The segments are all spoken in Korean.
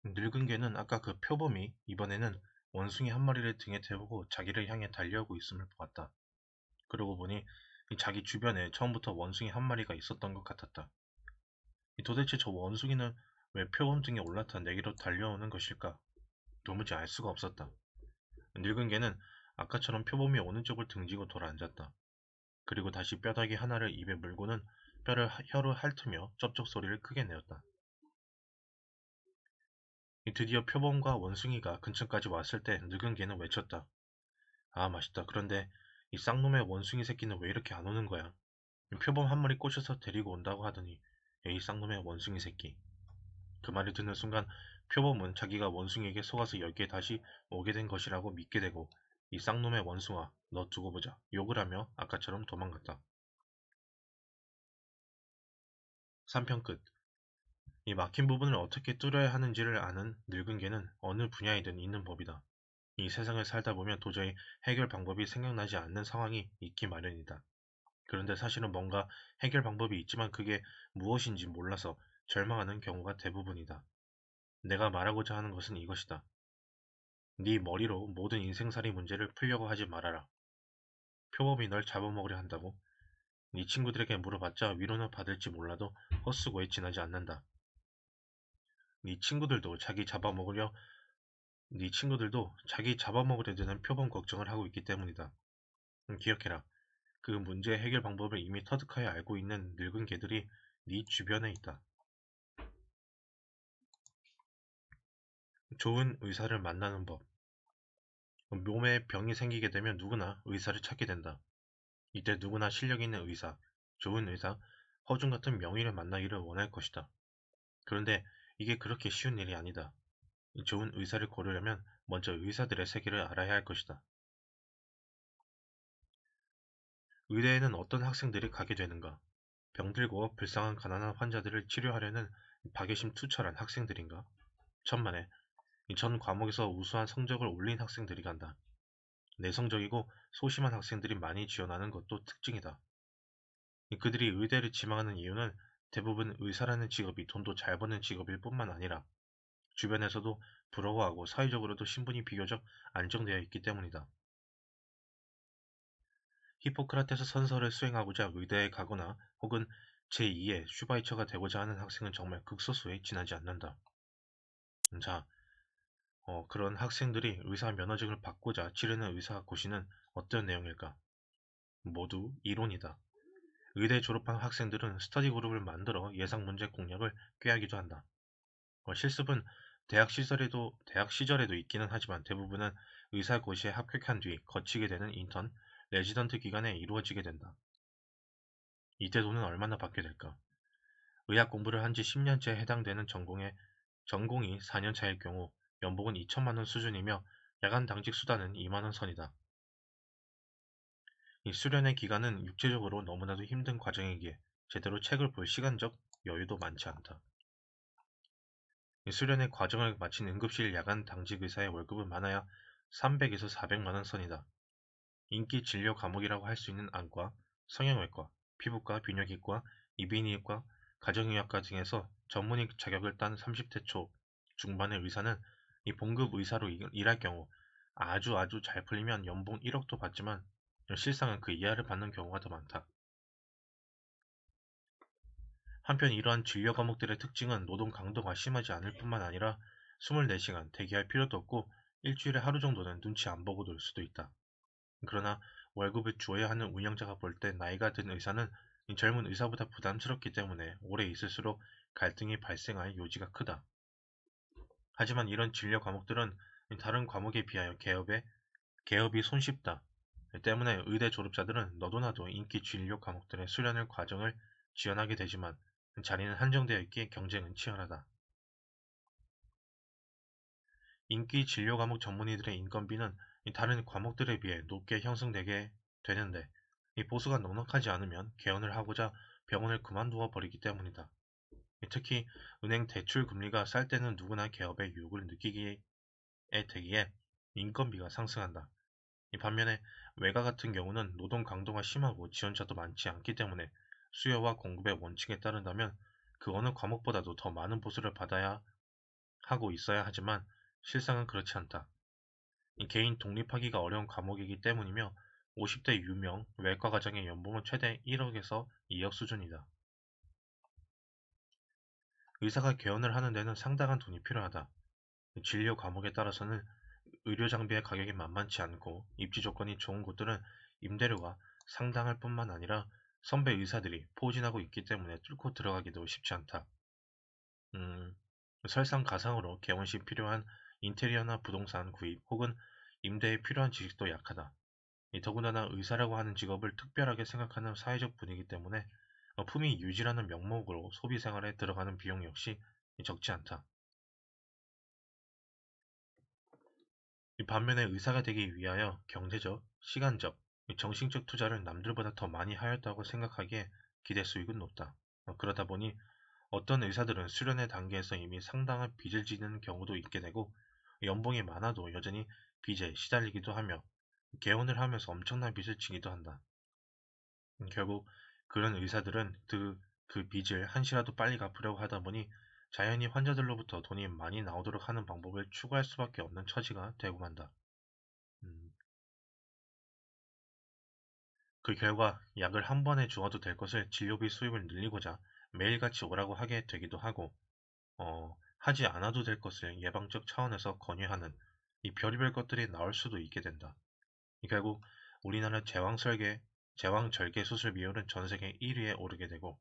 늙은 개는 아까 그 표범이 이번에는 원숭이 한 마리를 등에 태우고 자기를 향해 달려오고 있음을 보았다. 그러고 보니 자기 주변에 처음부터 원숭이 한 마리가 있었던 것 같았다. 도대체 저 원숭이는 왜 표범 등에 올라타 내게로 달려오는 것일까? 도무지 알 수가 없었다. 늙은 개는 아까처럼 표범이 오는 쪽을 등지고 돌아앉았다. 그리고 다시 뼈다귀 하나를 입에 물고는 뼈를 혀로 핥으며 쩝쩝 소리를 크게 내었다. 드디어 표범과 원숭이가 근처까지 왔을 때 늙은 개는 외쳤다. 아, 맛있다. 그런데 이 쌍놈의 원숭이 새끼는 왜 이렇게 안 오는 거야? 표범 한 마리 꼬셔서 데리고 온다고 하더니 에이 쌍놈의 원숭이 새끼. 그 말을 듣는 순간 표범은 자기가 원숭이에게 속아서 여기에 다시 오게 된 것이라고 믿게 되고 이 쌍놈의 원숭아 너 두고 보자 욕을 하며 아까처럼 도망갔다. 3편 끝. 이 막힌 부분을 어떻게 뚫어야 하는지를 아는 늙은 개는 어느 분야이든 있는 법이다. 이 세상을 살다 보면 도저히 해결 방법이 생각나지 않는 상황이 있기 마련이다. 그런데 사실은 뭔가 해결 방법이 있지만 그게 무엇인지 몰라서 절망하는 경우가 대부분이다. 내가 말하고자 하는 것은 이것이다. 네 머리로 모든 인생살이 문제를 풀려고 하지 말아라. 표범이 널 잡아먹으려 한다고? 네 친구들에게 물어봤자 위로는 받을지 몰라도 헛수고에 지나지 않는다. 네 친구들도 자기 잡아먹으려 드는 표범 걱정을 하고 있기 때문이다. 기억해라. 그 문제의 해결 방법을 이미 터득하여 알고 있는 늙은 개들이 네 주변에 있다. 좋은 의사를 만나는 법. 몸에 병이 생기게 되면 누구나 의사를 찾게 된다. 이때 누구나 실력 있는 의사, 좋은 의사, 허준 같은 명의를 만나기를 원할 것이다. 그런데 이게 그렇게 쉬운 일이 아니다. 좋은 의사를 고르려면 먼저 의사들의 세계를 알아야 할 것이다. 의대에는 어떤 학생들이 가게 되는가? 병들고 불쌍한 가난한 환자들을 치료하려는 박애심 투철한 학생들인가? 천만에 전 과목에서 우수한 성적을 올린 학생들이 간다. 내성적이고 소심한 학생들이 많이 지원하는 것도 특징이다. 그들이 의대를 지망하는 이유는 대부분 의사라는 직업이 돈도 잘 버는 직업일 뿐만 아니라 주변에서도 부러워하고 사회적으로도 신분이 비교적 안정되어 있기 때문이다. 히포크라테스 선서를 수행하고자 의대에 가거나 혹은 제2의 슈바이처가 되고자 하는 학생은 정말 극소수에 지나지 않는다. 자, 그런 학생들이 의사 면허증을 받고자 치르는 의사고시는 어떤 내용일까? 모두 이론이다. 의대 졸업한 학생들은 스터디 그룹을 만들어 예상 문제 공략을 꾀하기도 한다. 실습은 대학 시절에도 있기는 하지만 대부분은 의사고시에 합격한 뒤 거치게 되는 인턴, 레지던트 기간에 이루어지게 된다. 이때 돈은 얼마나 받게 될까? 의학 공부를 한 지 10년째에 해당되는 전공이 4년 차일 경우 연봉은 2천만 원 수준이며 야간 당직 수단은 2만 원 선이다. 이 수련의 기간은 육체적으로 너무나도 힘든 과정이기에 제대로 책을 볼 시간적 여유도 많지 않다. 이 수련의 과정을 마친 응급실 야간 당직 의사의 월급은 많아야 300에서 400만 원 선이다. 인기 진료 과목이라고 할 수 있는 안과, 성형외과, 피부과, 비뇨기과, 이비인후과, 가정의학과 등에서 전문의 자격을 딴 30대 초 중반의 의사는 이 봉급 의사로 일할 경우 아주 잘 풀리면 연봉 1억도 받지만 실상은 그 이하를 받는 경우가 더 많다. 한편 이러한 진료 과목들의 특징은 노동 강도가 심하지 않을 뿐만 아니라 24시간 대기할 필요도 없고 일주일에 하루 정도는 눈치 안 보고 놀 수도 있다. 그러나 월급을 주어야 하는 운영자가 볼 때 나이가 든 의사는 이 젊은 의사보다 부담스럽기 때문에 오래 있을수록 갈등이 발생할 요지가 크다. 하지만 이런 진료 과목들은 다른 과목에 비하여 개업이 손쉽다. 때문에 의대 졸업자들은 너도나도 인기 진료 과목들의 수련을 과정을 지원하게 되지만 자리는 한정되어 있기에 경쟁은 치열하다. 인기 진료 과목 전문의들의 인건비는 다른 과목들에 비해 높게 형성되게 되는데 이 보수가 넉넉하지 않으면 개원을 하고자 병원을 그만두어 버리기 때문이다. 특히 은행 대출 금리가 쌀 때는 누구나 개업의 유혹을 느끼게 되기에 인건비가 상승한다. 반면에 외과 같은 경우는 노동 강도가 심하고 지원자도 많지 않기 때문에 수요와 공급의 원칙에 따른다면 그 어느 과목보다도 더 많은 보수를 받아야 하고 있어야 하지만 실상은 그렇지 않다. 이 개인 독립하기가 어려운 과목이기 때문이며 50대 유명 외과 과장의 연봉은 최대 1억에서 2억 수준이다. 의사가 개원을 하는 데는 상당한 돈이 필요하다. 진료 과목에 따라서는 의료 장비의 가격이 만만치 않고 입지 조건이 좋은 곳들은 임대료가 상당할 뿐만 아니라 선배 의사들이 포진하고 있기 때문에 뚫고 들어가기도 쉽지 않다. 음, 설상가상으로 개원 시 필요한 인테리어나 부동산 구입 혹은 임대에 필요한 지식도 약하다. 더군다나 의사라고 하는 직업을 특별하게 생각하는 사회적 분위기 때문에 품위 유지라는 명목으로 소비 생활에 들어가는 비용 역시 적지 않다. 반면에 의사가 되기 위하여 경제적, 시간적, 정신적 투자를 남들보다 더 많이 하였다고 생각하기에 기대 수익은 높다. 그러다 보니 어떤 의사들은 수련의 단계에서 이미 상당한 빚을 지는 경우도 있게 되고 연봉이 많아도 여전히 빚에 시달리기도 하며 개원을 하면서 엄청난 빚을 지기도 한다. 결국 그런 의사들은 그 빚을 한시라도 빨리 갚으려고 하다 보니 자연히 환자들로부터 돈이 많이 나오도록 하는 방법을 추구할 수밖에 없는 처지가 되고 만다. 음, 그 결과 약을 한 번에 주어도 될 것을 진료비 수입을 늘리고자 매일같이 오라고 하게 되기도 하고, 하지 않아도 될 것을 예방적 차원에서 권유하는 이 별의별 것들이 나올 수도 있게 된다. 결국 우리나라 제왕절개 수술 비율은 전 세계 1위에 오르게 되고,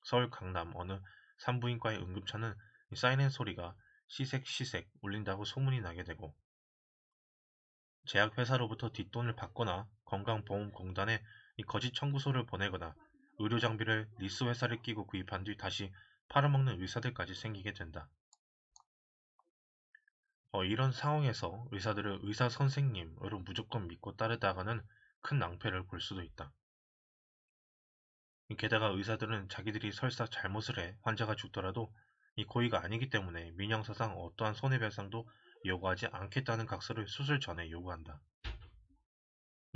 서울 강남 어느 산부인과의 응급차는 이 사이렌 소리가 시색시색 울린다고 소문이 나게 되고, 제약회사로부터 뒷돈을 받거나 건강보험공단에 이 거짓 청구서를 보내거나 의료 장비를 리스 회사를 끼고 구입한 뒤 다시 팔아먹는 의사들까지 생기게 된다. 이런 상황에서 의사들을 의사 선생님으로 무조건 믿고 따르다가는 큰 낭패를 볼 수도 있다. 게다가 의사들은 자기들이 설사 잘못을 해 환자가 죽더라도 이 고의가 아니기 때문에 민형사상 어떠한 손해배상도 요구하지 않겠다는 각서를 수술 전에 요구한다.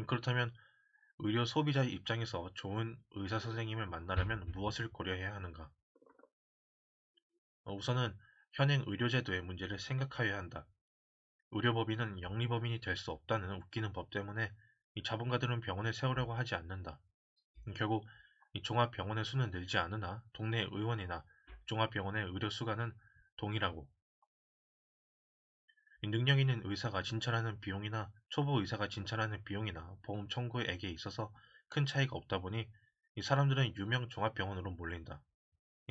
그렇다면 의료 소비자의 입장에서 좋은 의사 선생님을 만나려면 무엇을 고려해야 하는가? 우선은 현행 의료제도의 문제를 생각하여야 한다. 의료법인은 영리법인이 될 수 없다는 웃기는 법 때문에 이 자본가들은 병원을 세우려고 하지 않는다. 결국 이 종합병원의 수는 늘지 않으나 동네 의원이나 종합병원의 의료 수가는 동일하고, 능력 있는 의사가 진찰하는 비용이나 초보 의사가 진찰하는 비용이나 보험 청구액에 있어서 큰 차이가 없다 보니 이 사람들은 유명 종합병원으로 몰린다.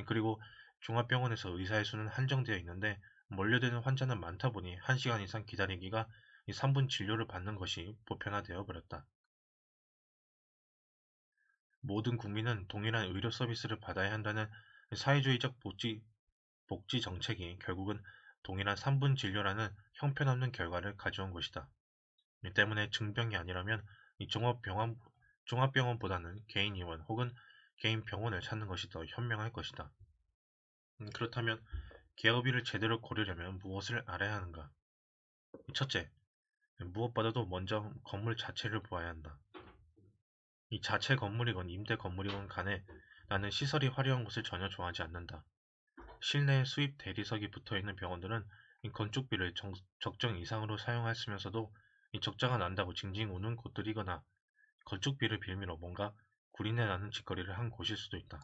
그리고 종합병원에서 의사의 수는 한정되어 있는데 몰려드는 환자는 많다 보니 1시간 이상 기다리기가 3분 진료를 받는 것이 보편화되어 버렸다. 모든 국민은 동일한 의료 서비스를 받아야 한다는 사회주의적 복지 정책이 결국은 동일한 3분 진료라는 형편없는 결과를 가져온 것이다. 이 때문에 증병이 아니라면 이 종합병원보다는 개인 의원 혹은 개인 병원을 찾는 것이 더 현명할 것이다. 그렇다면 개업일을 제대로 고르려면 무엇을 알아야 하는가? 첫째, 무엇보다도 먼저 건물 자체를 보아야 한다. 이 자체 건물이건 임대 건물이건 간에 나는 시설이 화려한 곳을 전혀 좋아하지 않는다. 실내에 수입 대리석이 붙어있는 병원들은 이 건축비를 적정 이상으로 사용했으면서도 이 적자가 난다고 징징 우는 곳들이거나 건축비를 빌미로 뭔가 구린내 나는 짓거리를 한 곳일 수도 있다.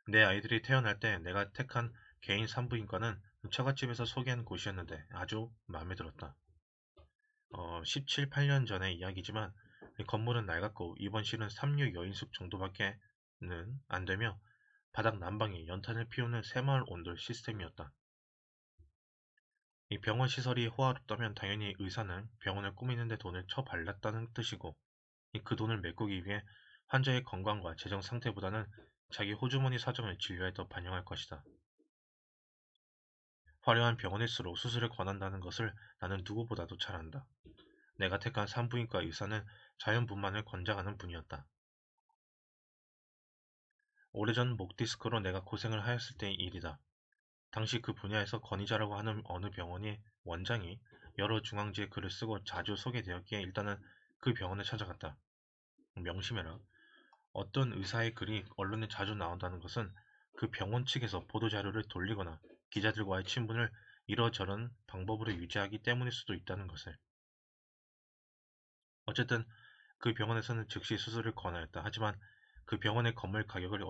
내 아이들이 태어날 때 내가 택한 개인 산부인과는 처갓집에서 소개한 곳이었는데 아주 마음에 들었다. 17, 18년 전의 이야기지만 건물은 낡았고 입원실은 3류 여인숙 정도밖에는 안 되며 바닥 난방에 연탄을 피우는 새마을 온돌 시스템이었다. 이 병원 시설이 호화롭다면 당연히 의사는 병원을 꾸미는 데 돈을 쳐발랐다는 뜻이고 그 돈을 메꾸기 위해 환자의 건강과 재정 상태보다는 자기 호주머니 사정을 진료에 더 반영할 것이다. 화려한 병원일수록 수술을 권한다는 것을 나는 누구보다도 잘 안다. 내가 택한 산부인과 의사는 자연분만을 권장하는 분이었다. 오래전 목 디스크로 내가 고생을 하였을 때의 일이다. 당시 그 분야에서 권위자라고 하는 어느 병원의 원장이 여러 중앙지에 글을 쓰고 자주 소개되었기에 일단은 그 병원에 찾아갔다. 명심해라. 어떤 의사의 글이 언론에 자주 나온다는 것은 그 병원 측에서 보도자료를 돌리거나 기자들과의 친분을 이러저런 방법으로 유지하기 때문일 수도 있다는 것을. 어쨌든 그 병원에서는 즉시 수술을 권하였다. 하지만 그 병원의 건물 가격을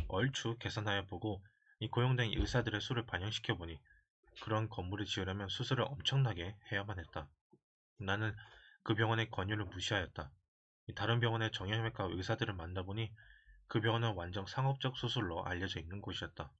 얼추 계산하여 보고 이 고용된 의사들의 수를 반영시켜 보니 그런 건물을 지으려면 수술을 엄청나게 해야만 했다. 나는 그 병원의 권유를 무시하였다. 다른 병원의 정형외과 의사들을 만나보니 그 병원은 완전 상업적 수술로 알려져 있는 곳이었다.